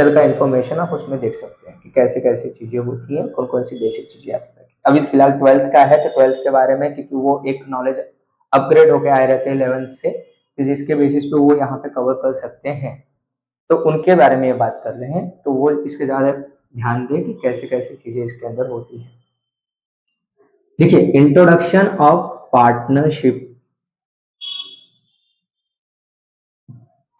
Detail का information आप उसमें देख सकते हैं कि कैसे कैसे चीज़ें होती हैं, कौन कौन सी बेसिक चीज़ें आती हैं। अभी फिलहाल 12th का है तो 12th के बारे में, क्योंकि वो एक नॉलेज अपग्रेड होके आए रहते हैं 11th से, तो जिसके बेसिस पे वो यहाँ पे कवर कर सकते हैं, तो उनके बारे में ये बात कर रहे हैं, तो वो इसके ज़्यादा ध्यान दें कि कैसे कैसे चीज़ें इसके अंदर होती हैं। देखिए, introduction of partnership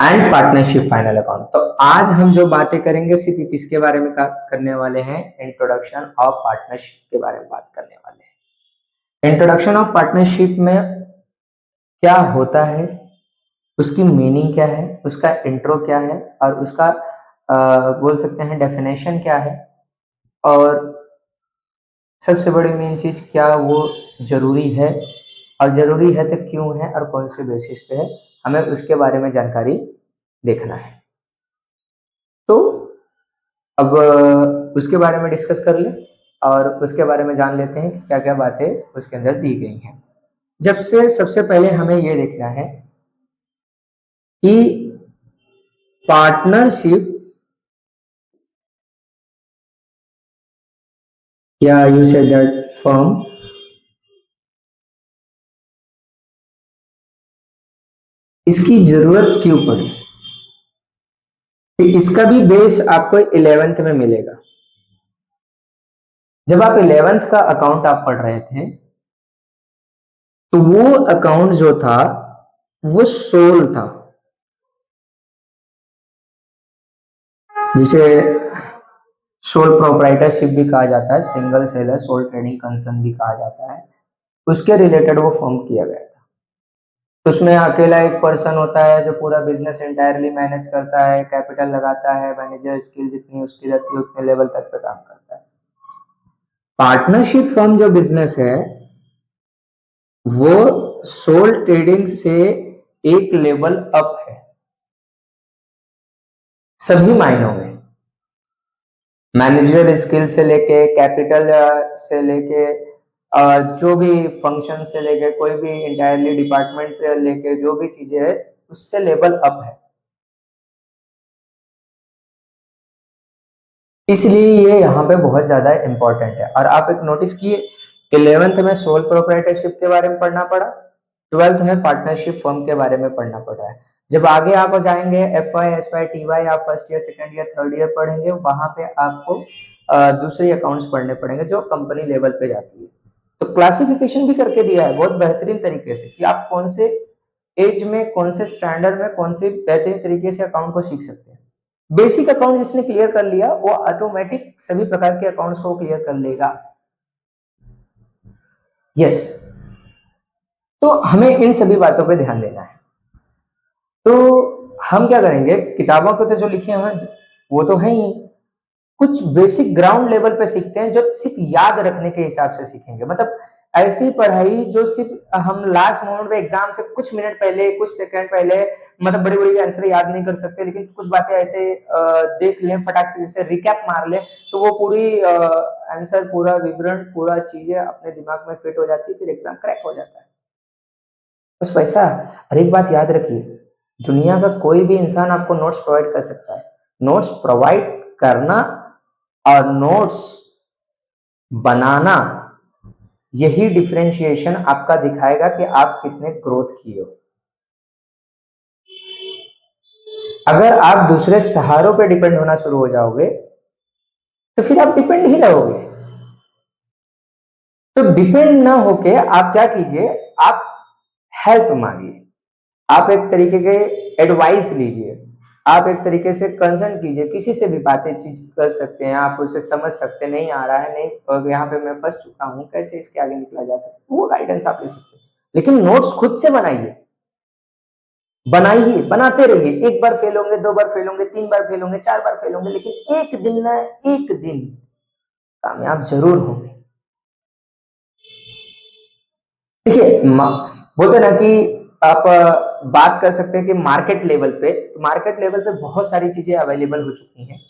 and partnership final account. तो आज हम जो बातें करेंगे सिर्फ किसके बारे में करने वाले हैं, इंट्रोडक्शन ऑफ पार्टनरशिप के बारे में बात करने वाले हैं। इंट्रोडक्शन ऑफ पार्टनरशिप में क्या होता है, उसकी मीनिंग क्या है, उसका इंट्रो क्या है, और उसका बोल सकते हैं डेफिनेशन क्या है, और सबसे बड़ी मेन चीज क्या वो जरूरी है, और जरूरी है तो क्यों है, और कौन से बेसिस पे है, हमें उसके बारे में जानकारी देखना है। तो अब उसके बारे में डिस्कस कर ले और उसके बारे में जान लेते हैं कि क्या क्या बातें उसके अंदर दी गई हैं। जब से सबसे पहले हमें ये देखना है कि पार्टनरशिप या यू से दैट फर्म इसकी जरूरत क्यों पड़ी। तो इसका भी बेस आपको 11th में मिलेगा। जब आप 11th का अकाउंट आप पढ़ रहे थे तो वो अकाउंट जो था वो सोल था, जिसे सोल प्रोप्राइटरशिप भी कहा जाता है, single seller sole trading concern भी कहा जाता है। उसके रिलेटेड वो फॉर्म किया गया था। उसमें अकेला एक पर्सन होता है जो पूरा बिजनेस एंटायरली मैनेज करता है, कैपिटल लगाता है, मैनेजर स्किल जितनी उसकी रहती है उतने लेवल तक पे काम करता है। पार्टनरशिप फर्म जो बिजनेस है वो सोल ट्रेडिंग से एक लेवल अप है सभी मायनों में, मैनेजर स्किल से लेके, कैपिटल से लेके, जो भी फंक्शन से लेके, कोई भी इंटायरली डिपार्टमेंट से लेके जो भी चीजें है उससे लेवल अप है। इसलिए ये यहाँ पे बहुत ज्यादा इंपॉर्टेंट है। और आप एक नोटिस किए, 11th में सोल प्रोप्राइटरशिप के बारे में पढ़ना पड़ा, 12th में पार्टनरशिप फर्म के बारे में पढ़ना पड़ रहा है। जब आगे आप जाएंगे FY SY TY आप first year second year third year पढ़ेंगे, वहां पे आपको दूसरे अकाउंट्स पढ़ने पड़ेंगे जो कंपनी लेवल पे जाती है। तो क्लासिफिकेशन भी करके दिया है बहुत बेहतरीन तरीके से कि आप कौन से एज में, कौन से स्टैंडर्ड में, कौन से बेहतरीन तरीके से अकाउंट को सीख सकते हैं। बेसिक अकाउंट जिसने क्लियर कर लिया वो ऑटोमेटिक सभी प्रकार के अकाउंट्स को क्लियर कर लेगा। यस, तो हमें इन सभी बातों पे ध्यान देना है। तो हम क्या करेंगे, किताबों को तो जो लिखे हैं वो तो है ही, कुछ बेसिक ग्राउंड लेवल पे सीखते हैं जो सिर्फ याद रखने के हिसाब से सीखेंगे। मतलब ऐसी पढ़ाई जो सिर्फ हम लास्ट मोमेंट पे एग्जाम से कुछ मिनट पहले, कुछ सेकंड पहले, मतलब बड़ी बड़ी आंसर याद नहीं कर सकते, लेकिन कुछ बातें ऐसे देख लें फटाक से, जैसे रिकैप मार लें, तो वो पूरी आंसर, पूरा विवरण, पूरा चीजें अपने दिमाग में फिट हो जाती है, फिर एग्जाम क्रैक हो जाता है। बस पैसा। हर एक बात याद रखिए, दुनिया का कोई भी इंसान आपको नोट्स प्रोवाइड कर सकता है। नोट्स प्रोवाइड करना और नोट्स बनाना, यही डिफरेंशिएशन आपका दिखाएगा कि आप कितने ग्रोथ किए हो। अगर आप दूसरे सहारों पे डिपेंड होना शुरू हो जाओगे तो फिर आप डिपेंड ही रहोगे। तो डिपेंड ना होके आप क्या कीजिए, आप हेल्प मांगिए, आप एक तरीके के एडवाइस लीजिए, आप एक तरीके से कंसल्ट कीजिए, किसी से भी बातें चीज कर सकते हैं, आप उसे समझ सकते हैं, नहीं आ रहा है, नहीं और यहाँ पे मैं फंस चुका हूँ, कैसे इसके आगे निकला जा सकता है, वो गाइडेंस आप ले सकते हैं। लेकिन नोट्स खुद से बनाइए, बनाइए, बनाते रहिए। एक बार फेल होंगे, दो बार फेल होंगे, तीन बार फेल होंगे, चार बार फेल होंगे, लेकिन एक दिन ना एक दिन कामयाब जरूर होंगे। देखिए, बोलते ना कि आप बात कर सकते हैं कि मार्केट लेवल पे, तो मार्केट लेवल पे बहुत सारी चीजें अवेलेबल हो चुकी हैं,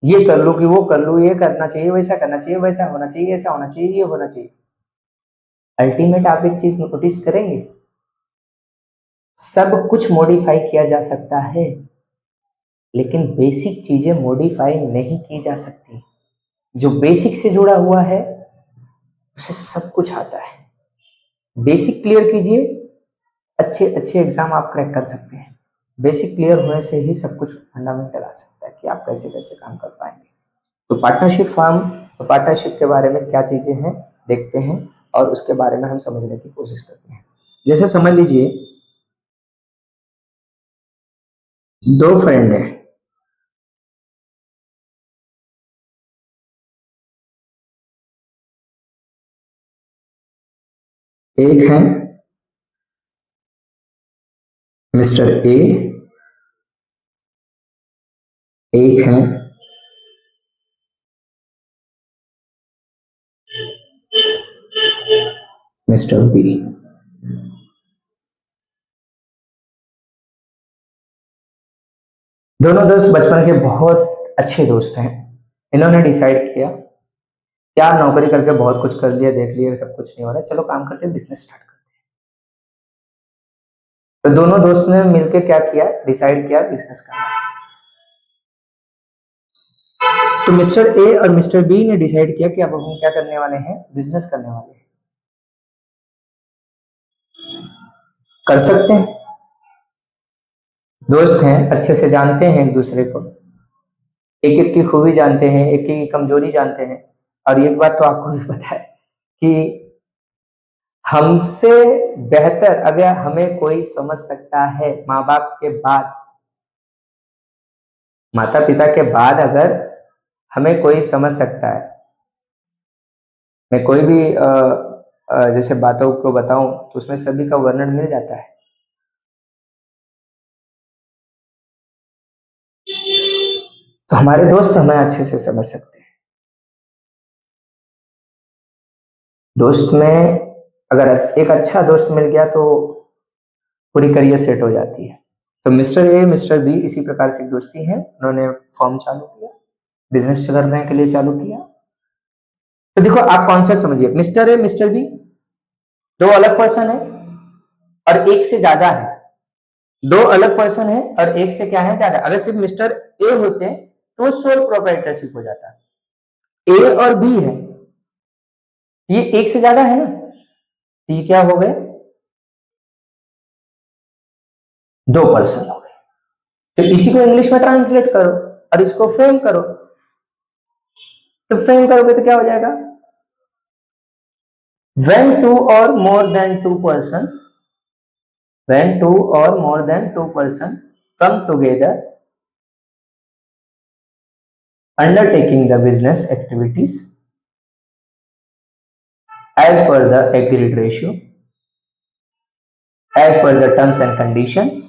ये कर लो कि वो कर लो, ये करना चाहिए, वैसा करना चाहिए, वैसा होना चाहिए, ऐसा होना चाहिए, ये होना चाहिए। अल्टीमेट आप एक चीज नोटिस करेंगे, सब कुछ मॉडिफाई किया जा सकता है, लेकिन बेसिक चीजें मॉडिफाई नहीं की जा सकती। जो बेसिक से जुड़ा हुआ है उसे सब कुछ आता है। बेसिक क्लियर कीजिए, अच्छे अच्छे एग्जाम आप क्रैक कर सकते हैं। बेसिक क्लियर होने से ही सब कुछ फंडामेंटल आ सकता है कि आप कैसे कैसे काम कर पाएंगे। तो पार्टनरशिप फर्म और पार्टनरशिप के बारे में क्या चीजें हैं देखते हैं और उसके बारे में हम समझने की कोशिश करते हैं। जैसे समझ लीजिए दो फ्रेंड है, एक है मिस्टर ए, एक है मिस्टर बी। दोनों दोस्त बचपन के बहुत अच्छे दोस्त हैं। इन्होंने डिसाइड किया यार नौकरी करके बहुत कुछ कर लिया, देख लिया सब कुछ नहीं हो रहा, चलो काम करते हैं, बिजनेस स्टार्ट करते हैं। तो दोनों दोस्त ने मिलकर क्या किया, डिसाइड किया बिजनेस करना है। तो मिस्टर ए और मिस्टर बी ने डिसाइड किया कि अब हम क्या करने वाले हैं, बिजनेस करने वाले हैं। कर सकते हैं, दोस्त हैं, अच्छे से जानते हैं एक दूसरे को, एक एक की खूबी जानते हैं, एक की कमजोरी जानते हैं। और एक बात तो आपको भी पता है कि हमसे बेहतर अगर हमें कोई समझ सकता है, माँ बाप के बाद, माता पिता के बाद अगर हमें कोई समझ सकता है, मैं कोई भी जैसे बातों को बताऊं तो उसमें सभी का वर्णन मिल जाता है। तो हमारे दोस्त हमें अच्छे से समझ सकते हैं। दोस्त में अगर एक अच्छा दोस्त मिल गया तो पूरी करियर सेट हो जाती है। तो मिस्टर ए मिस्टर बी इसी प्रकार से एक दोस्ती है, उन्होंने फॉर्म चालू किया, बिजनेस करने के लिए चालू किया। तो देखो आप कॉन्सेप्ट समझिए, मिस्टर ए मिस्टर बी दो अलग पर्सन है और एक से ज्यादा है, दो अलग पर्सन है और एक से क्या है, ज्यादा। अगर सिर्फ मिस्टर ए होते तो सोल प्रोप्राइटरशिप हो जाता। ए और बी है, ये एक से ज्यादा है ना, तो ये क्या हो गए, दो पर्सन हो गए। तो इसी को इंग्लिश में ट्रांसलेट करो और इसको फ्रेम करो। तो फ्रेम करोगे तो क्या हो जाएगा, when two or more than two person when two or more than two person come together undertaking the business activities as per the agreed ratio, as per the terms and conditions,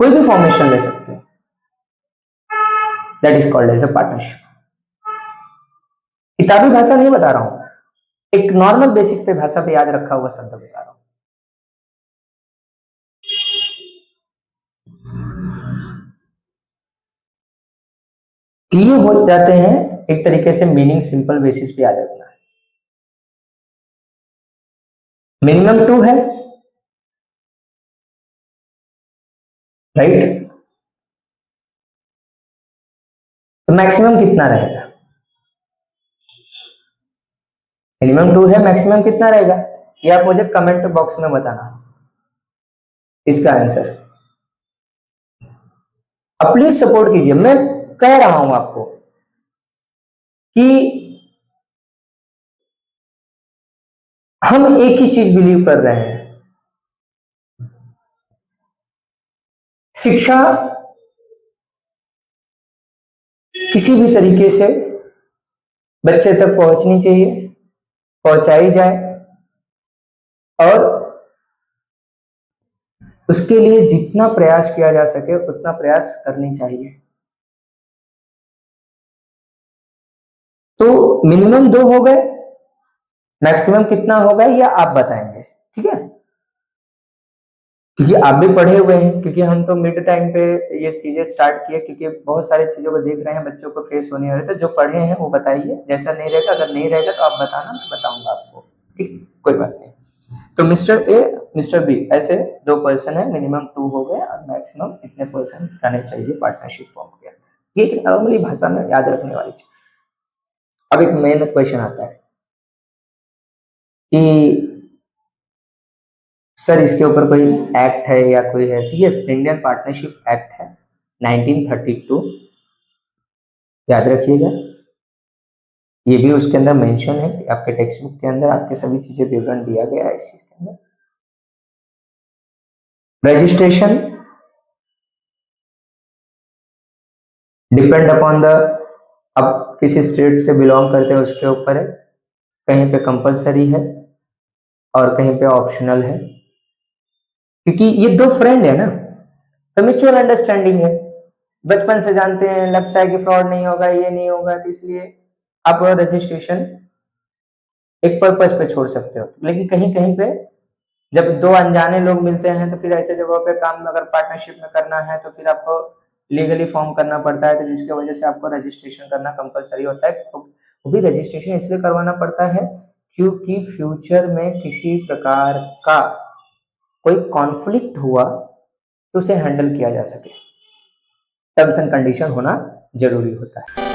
कोई भी formation ले सकते हैं, that is called as a partnership. किताबी भाषा नहीं बता रहा हूं, एक नॉर्मल बेसिक पे भाषा पे याद रखा हुआ शब्द बता रहा हूं। क्लियर हो जाते हैं, एक तरीके से मीनिंग सिंपल बेसिस पे याद रखना है। मिनिमम टू है, राइट, तो मैक्सिमम कितना रहेगा, मिनिमम टू है, मैक्सिमम कितना रहेगा, ये आप मुझे कमेंट बॉक्स में बताना इसका आंसर। अब प्लीज सपोर्ट कीजिए, मैं कह रहा हूं आपको कि हम एक ही चीज बिलीव कर रहे हैं, शिक्षा किसी भी तरीके से बच्चे तक पहुंचनी चाहिए, पहुंचाई जाए, और उसके लिए जितना प्रयास किया जा सके उतना प्रयास करनी चाहिए। तो मिनिमम दो हो गए, मैक्सिमम कितना होगा ये आप बताएंगे, ठीक है, क्योंकि आप भी पढ़े हुए हैं, क्योंकि हम तो मिड टाइम पे ये चीजें स्टार्ट किए, क्योंकि बहुत सारी चीजों को देख रहे हैं, बच्चों को फेस होने वाले, तो जो पढ़े हैं वो बताइए, जैसा नहीं रहेगा, अगर नहीं रहेगा तो आप बताना, मैं बताऊंगा आपको, ठीक, कोई बात नहीं। तो मिस्टर ए, मिस्टर बी, ऐसे दो पर्सन है, मिनिमम 2 हो गए और मैक्सिमम इतने पर्सन रहने चाहिए पार्टनरशिप फॉर्म के अंदर। ये नॉर्मली भाषा में याद रखने वाली चीज। अब एक मेन क्वेश्चन आता है कि सर इसके ऊपर कोई एक्ट है या कोई है? यस, इंडियन पार्टनरशिप एक्ट है 1932, याद रखिएगा। ये भी उसके अंदर मेंशन है कि आपके टेक्स्ट बुक के अंदर आपके सभी चीजें विवरण दिया गया है इस चीज के अंदर। रजिस्ट्रेशन डिपेंड अपॉन द, अब किसी स्टेट से बिलोंग करते हैं उसके ऊपर है, कहीं पे कंपलसरी है और कहीं पे ऑप्शनल है, क्योंकि ये दो फ्रेंड है ना, तो म्यूचुअल अंडरस्टैंडिंग है, बचपन से जानते हैं, लगता है कि फ्रॉड नहीं होगा, ये नहीं होगा, तो इसलिए आप रजिस्ट्रेशन एक पर्पज पे छोड़ सकते हो। लेकिन कहीं कहीं पे जब दो अनजाने लोग मिलते हैं तो फिर ऐसे जगह पे काम अगर पार्टनरशिप में करना है तो फिर आपको लीगली फॉर्म करना पड़ता है, तो जिसकी वजह से आपको रजिस्ट्रेशन करना कंपलसरी होता है। तो वो भी रजिस्ट्रेशन इसलिए करवाना पड़ता है क्योंकि फ्यूचर में किसी प्रकार का कोई कॉन्फ्लिक्ट हुआ तो उसे हैंडल किया जा सके, टर्म्स एंड कंडीशन होना जरूरी होता है।